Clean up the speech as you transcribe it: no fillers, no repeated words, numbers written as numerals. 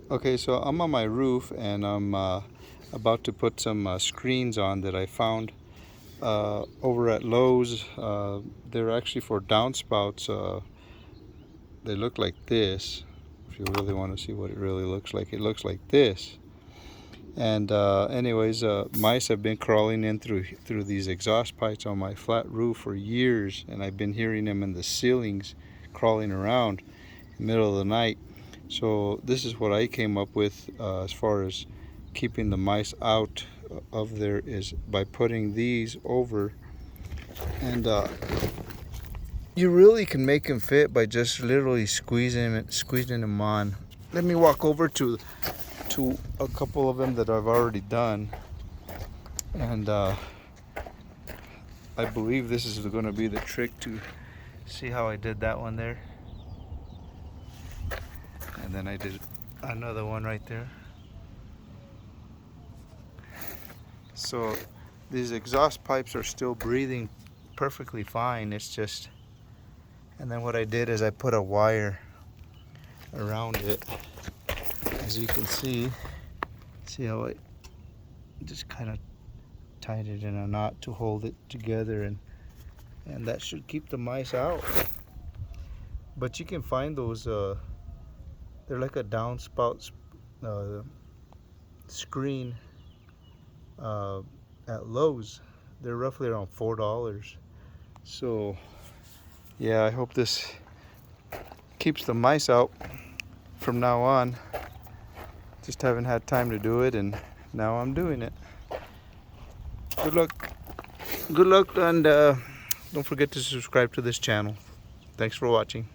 Okay, so I'm on my roof and I'm about to put some screens on that I found over at Lowe's. They're actually for downspouts. They look like this. If you really want to see what it really looks like this. And anyways, mice have been crawling in through these exhaust pipes on my flat roof for years, and I've been hearing them in the ceilings crawling around in the middle of the night. So this is what I came up with as far as keeping the mice out of there, is by putting these over, and you really can make them fit by just literally squeezing them on. Let me walk over to a couple of them that I've already done, and I believe this is going to be the trick to see how I did that one there. And then I did another one right there. So these exhaust pipes are still breathing perfectly fine. It's just, and then what I did is I put a wire around it. As you can see how I just kind of tied it in a knot to hold it together, and that should keep the mice out. But you can find those they're like a downspout screen at Lowe's. They're roughly around $4. So yeah, I hope this keeps the mice out from now on. Just haven't had time to do it, and now I'm doing it. Good luck, and don't forget to subscribe to this channel. Thanks for watching.